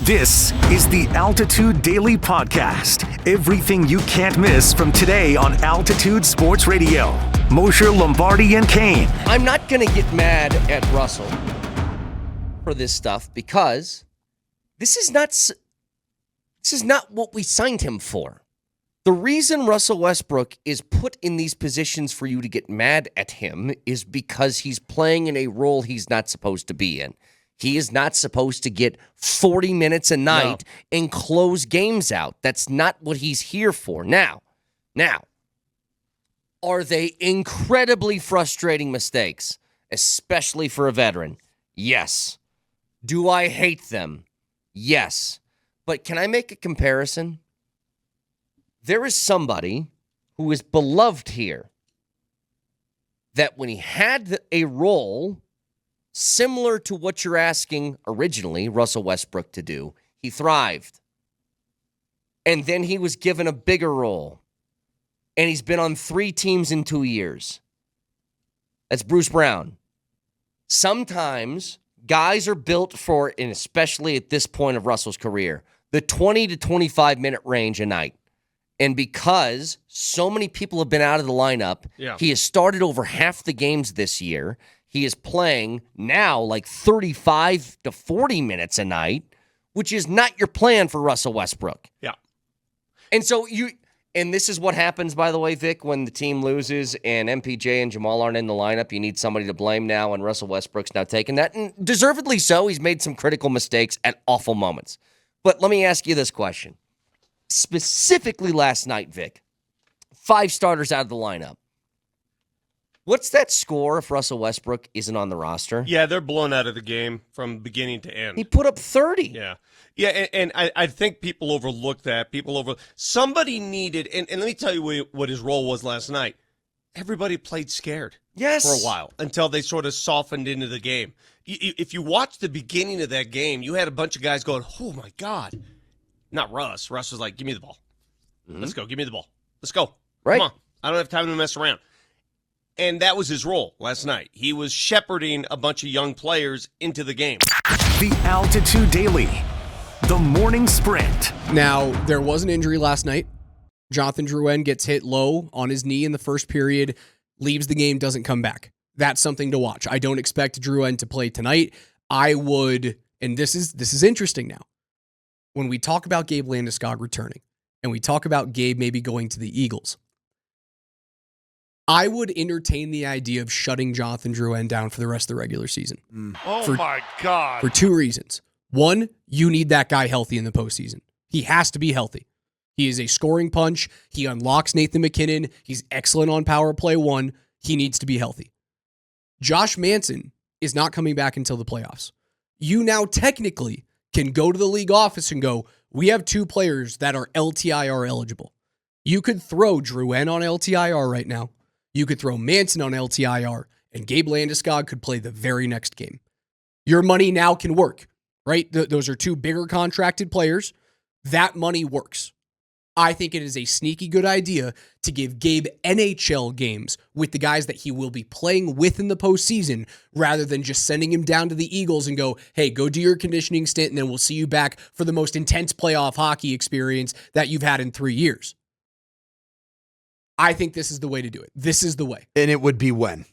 This is the Altitude Daily Podcast. Everything you can't miss from today on Altitude Sports Radio. Mosher, Lombardi, and Kane. I'm not going to get mad at Russell for this stuff because this is not what we signed him for. The reason Russell Westbrook is put in these positions for you to get mad at him is because he's playing in a role he's not supposed to be in. He is not supposed to get 40 minutes a night and close games out. That's not what he's here for. Now, are they incredibly frustrating mistakes, especially for a veteran? Yes. Do I hate them? Yes. But can I make a comparison? There is somebody who is beloved here that when he had a role similar to what you're asking originally Russell Westbrook to do, he thrived. And then he was given a bigger role. And he's been on 3 teams in 2 years. That's Bruce Brown. Sometimes guys are built for, and especially at this point of Russell's career, the 20 to 25 minute range a night. And because so many people have been out of the lineup, he has started over half the games this year. He is playing now like 35 to 40 minutes a night, which is not your plan for Russell Westbrook. Yeah. And so and this is what happens, by the way, Vic, when the team loses and MPJ and Jamal aren't in the lineup. You need somebody to blame now, and Russell Westbrook's now taking that. And deservedly so. He's made some critical mistakes at awful moments. But let me ask you this question. Specifically last night, Vic, 5 starters out of the lineup. What's that score if Russell Westbrook isn't on the roster? Yeah, they're blown out of the game from beginning to end. He put up 30. Yeah, and I think people overlook that. Somebody needed, and let me tell you what his role was last night. Everybody played scared for a while until they sort of softened into the game. If you watch the beginning of that game, you had a bunch of guys going, oh, my God. Not Russ. Russ was like, give me the ball. Let's go. Give me the ball. Let's go. Right. Come on. I don't have time to mess around. And that was his role last night. He was shepherding a bunch of young players into the game. The Altitude Daily. The morning sprint. Now, there was an injury last night. Jonathan Drouin gets hit low on his knee in the first period, leaves the game, doesn't come back. That's something to watch. I don't expect Drouin to play tonight. I would, and this is interesting now. When we talk about Gabe Landeskog returning, and we talk about Gabe maybe going to the Eagles, I would entertain the idea of shutting Jonathan Drouin down for the rest of the regular season. My God. For 2 reasons. One, you need that guy healthy in the postseason. He has to be healthy. He is a scoring punch. He unlocks Nathan McKinnon. He's excellent on power play 1. He needs to be healthy. Josh Manson is not coming back until the playoffs. You now technically can go to the league office and go, we have 2 players that are LTIR eligible. You could throw Drouin on LTIR right now. You could throw Manson on LTIR, and Gabe Landeskog could play the very next game. Your money now can work, right? Those are 2 bigger contracted players. That money works. I think it is a sneaky good idea to give Gabe NHL games with the guys that he will be playing with in the postseason rather than just sending him down to the Eagles and go, hey, go do your conditioning stint, and then we'll see you back for the most intense playoff hockey experience that you've had in 3 years. I think this is the way to do it. This is the way. And it would be when?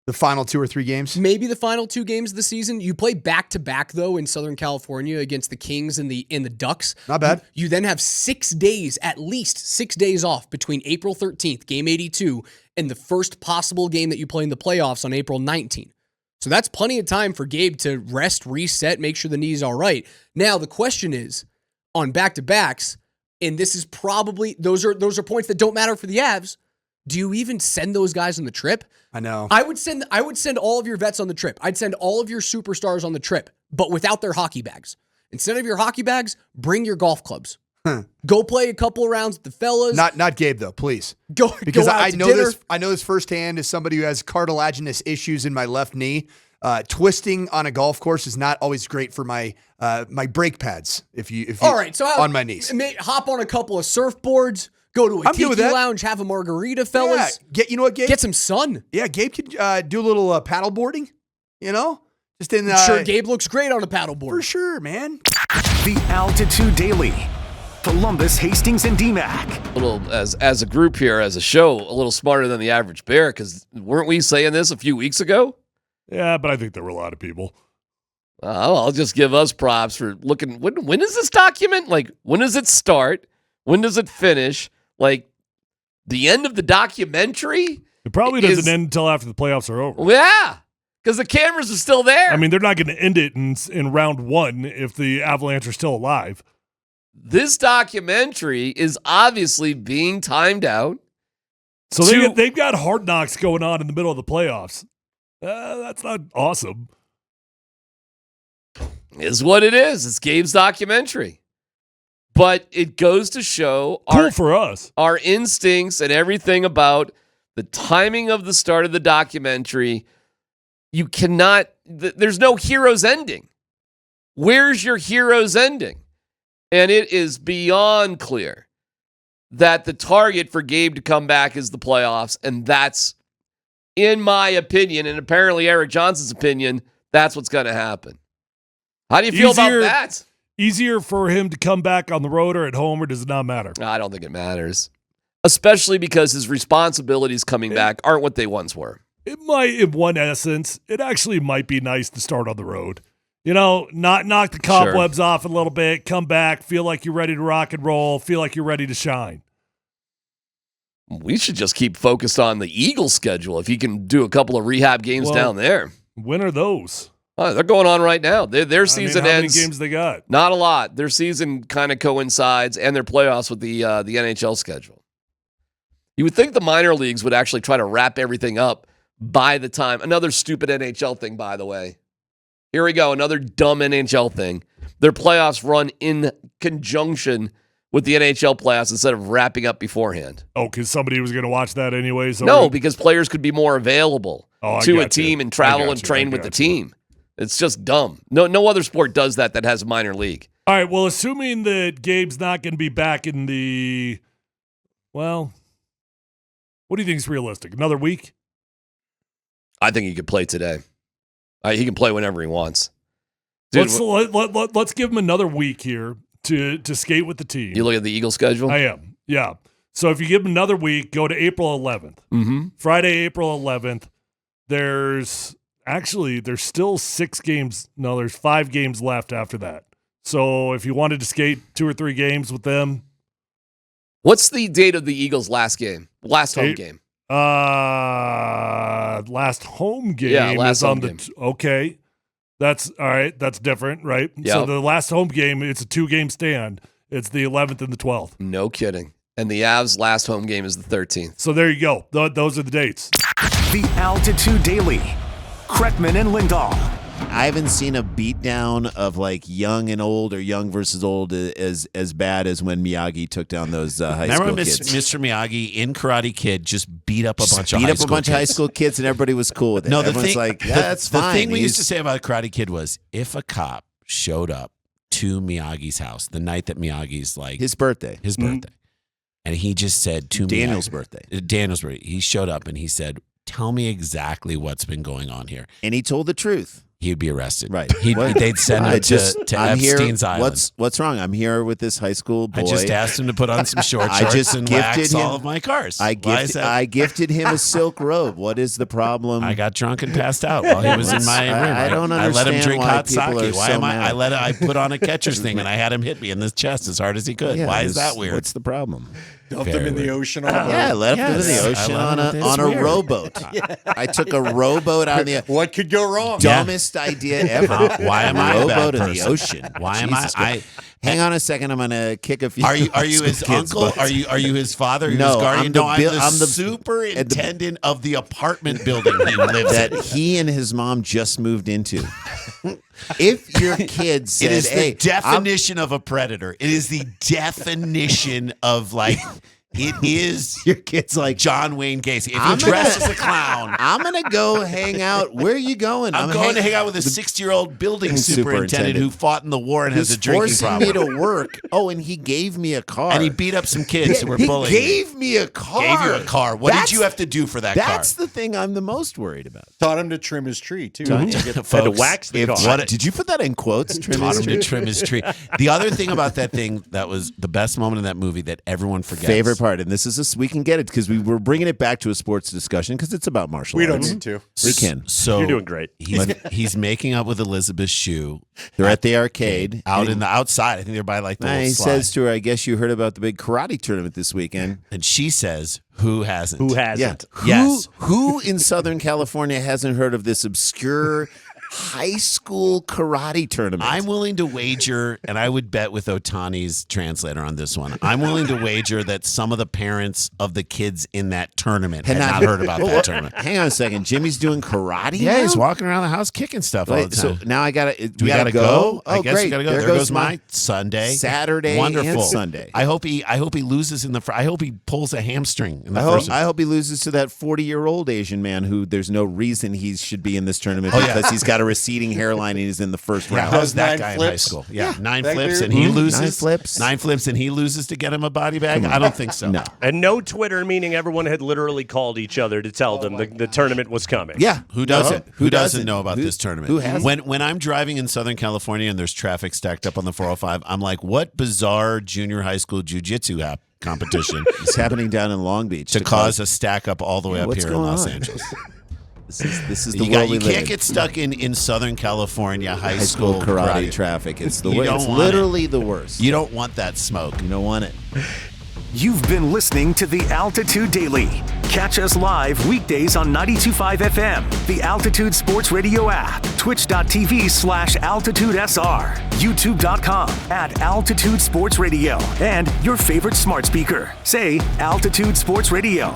The final 2 or 3 games? Maybe the final 2 games of the season. You play back-to-back, though, in Southern California against the Kings and the Ducks. Not bad. You then have 6 days, at least 6 days off between April 13th, game 82, and the first possible game that you play in the playoffs on April 19th. So that's plenty of time for Gabe to rest, reset, make sure the knee's all right. Now, the question is, on back-to-backs, and this is probably, those are points that don't matter for the Avs. Do you even send those guys on the trip? I know. I would send all of your vets on the trip. I'd send all of your superstars on the trip, but without their hockey bags. Instead of your hockey bags, bring your golf clubs. Go play a couple of rounds with the fellas. Not Gabe though, please. Because I know this firsthand as somebody who has cartilaginous issues in my left knee. Twisting on a golf course is not always great for my my brake pads. If you all right, so on my knees, hop on a couple of surfboards, go to a tiki lounge, have a margarita, fellas. Yeah, you know what, Gabe? Get some sun. Yeah, Gabe could do a little paddle boarding. You know, just in. Sure, Gabe looks great on a paddle board for sure, man. The Altitude Daily. Columbus, Hastings, and DMAC. A little, as a group here, as a show, a little smarter than the average bear, because weren't we saying this a few weeks ago? Yeah, but I think there were a lot of people. I'll just give us props for looking. When is this document? Like, when does it start? When does it finish? Like, the end of the documentary? It probably doesn't end until after the playoffs are over. Yeah, because the cameras are still there. I mean, they're not going to end it in round one if the Avalanche are still alive. This documentary is obviously being timed out. So they've got Hard Knocks going on in the middle of the playoffs. That's not awesome. Is what it is. It's Gabe's documentary. But it goes to show for us. Our instincts and everything about the timing of the start of the documentary. You cannot, there's no hero's ending. Where's your hero's ending? And it is beyond clear that the target for Gabe to come back is the playoffs. And that's, in my opinion, and apparently Eric Johnson's opinion, that's what's going to happen. How do you feel about that? Easier for him to come back on the road or at home, or does it not matter? I don't think it matters. Especially because his responsibilities coming back aren't what they once were. It might, in one essence, it actually might be nice to start on the road. You know, not knock the cobwebs off a little bit, come back, feel like you're ready to rock and roll, feel like you're ready to shine. We should just keep focused on the Eagles schedule if he can do a couple of rehab games down there. When are those? Oh, they're going on right now. Their season ends. How many games they got? Not a lot. Their season kind of coincides, and their playoffs with the NHL schedule. You would think the minor leagues would actually try to wrap everything up by the time. Another stupid NHL thing, by the way. Here we go, another dumb NHL thing. Their playoffs run in conjunction with the NHL playoffs instead of wrapping up beforehand. Oh, because somebody was going to watch that anyway? No, because players could be more available to a team and travel and train with the team. It's just dumb. No other sport does that has a minor league. All right, well, assuming that Gabe's not going to be back in the, well, what do you think is realistic? Another week? I think he could play today. He can play whenever he wants. Dude, let's give him another week here to skate with the team. You look at the Eagles schedule? I am, yeah. So if you give him another week, go to April 11th. Mm-hmm. Friday, April 11th, there's still 6 games. No, there's 5 games left after that. So if you wanted to skate 2 or 3 games with them. What's the date of the Eagles' last game? Last home game? Last home game. Yeah, last home game. Okay. That's all right. That's different, right? Yep. So the last home game, it's a 2-game stand. It's the 11th and the 12th. No kidding. And the Avs' last home game is the 13th. So there you go. Those are the dates. The Altitude Daily. Kreckman and Lindahl. I haven't seen a beatdown of like young and old or young versus old as bad as when Miyagi took down those high school kids. Mr. Miyagi in Karate Kid just beat up a bunch of high school kids and everybody was cool with it. No, everyone's like, yeah, that's fine. The thing we used to say about Karate Kid was if a cop showed up to Miyagi's house the night that Miyagi's like his birthday, and he just said to Daniel's birthday, he showed up and he said, "Tell me exactly what's been going on here," and he told the truth. He'd be arrested. Right. They'd send him to Epstein's Island. What's wrong? I'm here with this high school boy. I just asked him to put on some short shorts and wax all of my cars. I gifted him a silk robe. What is the problem? I got drunk and passed out while he was in my room. I don't understand. I let him drink hot sake. Why am I put on a catcher's thing and I had him hit me in the chest as hard as he could. Yeah, why is that weird? What's the problem? Dumped him in the ocean. Yeah, left him in the ocean on a rowboat. I took a rowboat on the. What could go wrong? Dumbest idea ever. Why am I a bad person? In the ocean? Why am I? Hang on a second. I'm gonna kick a few. Are you his uncle? Are you his father? No, guardian? I'm the superintendent of the apartment building he lives that in. He and his mom just moved into. If your kid said, it is the definition of a predator. It is the definition of like It is Your kid's like, John Wayne Gacy. If I'm you dress gonna- as a clown, I'm going to go hang out. Where are you going? I'm going to hang out with a 60-year-old building superintendent who fought in the war and has a drinking forcing problem. me to work. Oh, and he gave me a car. And he beat up some kids who were bullying. He gave me a car. Gave you a car. What did you have to do for that car? That's the thing I'm the most worried about. Taught him to trim his tree, too. Folks, Had to wax the car. Did you put that in quotes? Taught him to trim his tree. The other thing about that thing that was the best moment in that movie that everyone forgets. Favorite part, and this is we can get it because we're bringing it back to a sports discussion because it's about martial We arts. don't need to. We can. So You're doing great. He's making up with Elizabeth Shue. They're at the arcade Out in the outside. I think they're by like the little he slide. says to her, "I guess you heard about the big karate tournament this weekend." And she says, who hasn't? Who hasn't? Yes. Who in Southern California hasn't heard of this obscure high school karate tournament? I'm willing to wager, and I would bet with Otani's translator on this one, I'm willing to wager that some of the parents of the kids in that tournament had not heard about that tournament. Hang on a second. Jimmy's doing karate Yeah, now? he's walking around the house kicking stuff all the Wait, so time. now I gotta. Do we gotta go? Oh, I guess great. we gotta go. There goes my Sunday, Saturday, wonderful and Sunday. I hope he loses in the. I hope he pulls a hamstring in the I first. hope he loses to that 40-year-old Asian man who there's no reason he should be in this tournament Oh, yeah. because he's got a receding hairline and he's in the first Yeah, round. how's that 9 guy in flips? high school? Yeah, 9 That flips dude? and he Mhm. loses. 9 flips. 9 flips and he loses to get him a body bag. I don't think so. No. And no Twitter, meaning everyone had literally called each other to tell them the tournament was coming. Yeah. Who doesn't? Uh-huh. Who doesn't know about this tournament? Who hasn't? When I'm driving in Southern California and there's traffic stacked up on the 405, I'm like, what bizarre junior high school jiu-jitsu competition It's happening down in Long Beach to cause a stack up all the way up what's here in going Los on? Angeles? This is the world we You live can't in. get stuck in Southern California high school school karate traffic. It's the You worst. don't It's want literally the worst. You don't want that smoke. You don't want it. You've been listening to the Altitude Daily. Catch us live weekdays on 92.5 FM, the Altitude Sports Radio app, twitch.tv/AltitudeSR, youtube.com/Altitude Sports Radio, and your favorite smart speaker. Say Altitude Sports Radio.